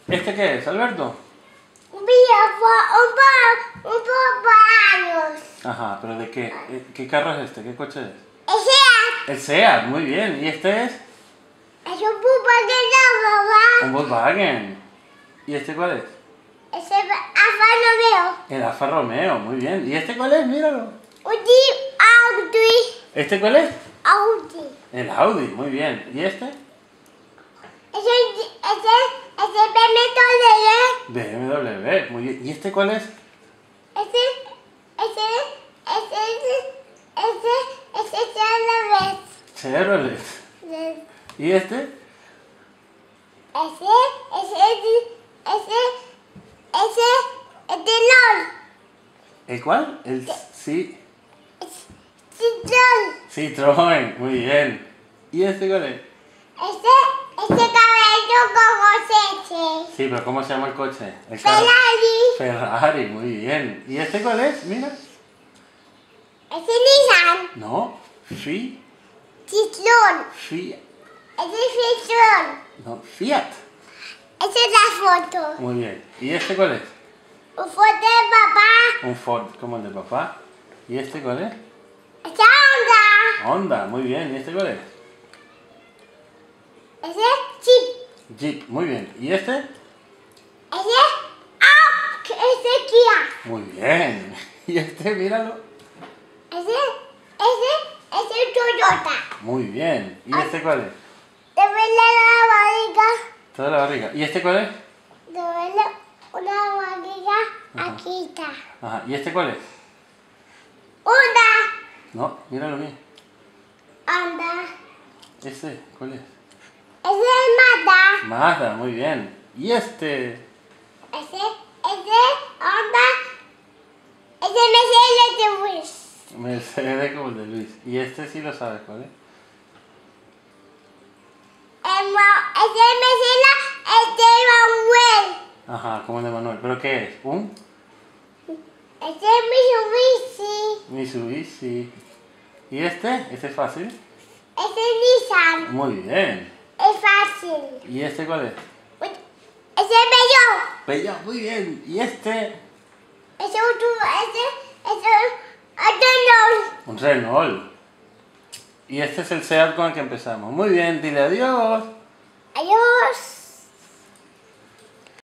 ¿Este qué es, Alberto? Un años. Ajá, pero ¿de qué? ¿Qué carro es este? ¿Qué coche es? Ese El SEAT, muy bien. ¿Y este es? es un papá. Un Volkswagen. ¿Y este cuál es? Ese Alfa Romeo. El Alfa Romeo, muy bien. ¿Y este cuál es? Míralo. Un Jeep Audi. ¿Este cuál es? Audi. El Audi, muy bien. ¿Y este? Ese BMW, muy bien. ¿Y este cuál es? Chevrolet. ¿Y este? ¿El cuál? El Citroën, muy bien. ¿Y este cuál es? cabello con Sí, pero ¿cómo se llama el coche? El Ferrari. Ferrari, muy bien. ¿Y este cuál es? Mira. Nissan. No, Fiat. No, Fiat. Esa es la foto. Muy bien. ¿Y este cuál es? Un foto de papá. Un Ford, como el de papá. ¿Y este cuál es? Esa onda. Honda, muy bien. ¿Y este cuál es? Ese chip. Jeep, muy bien. ¿Y este? Ese Kia. Muy bien. ¿Y este? Míralo. Ese Toyota. Muy bien. ¿Y este cuál es? Te duele la barriga. Toda la barriga. ¿Y este cuál es? Te duele una barriga. Aquí está. Ajá. ¿Y este cuál es? Una. No, míralo bien. Anda. ¿Este cuál es? Ese es Mazda. Mazda, muy bien. ¿Y este? Ese onda. Ese Mercedes de Luis. Mercedes como el de Luis. ¿Y este sí lo sabes cuál es? Ese Mercedes es de Manuel. Ajá, como el de Manuel. ¿Pero qué es? ¿Un? Ese es Mitsubishi. Mitsubishi. ¿Y este? ¿Este es fácil? Ese es Nissan. Muy bien. Es fácil. ¿Y este cuál es? Ese es Peugeot. Peugeot, muy bien. ¿Y este? Ese no. Un Renault. Y este es el SEAT con el que empezamos. Muy bien, dile adiós. Adiós.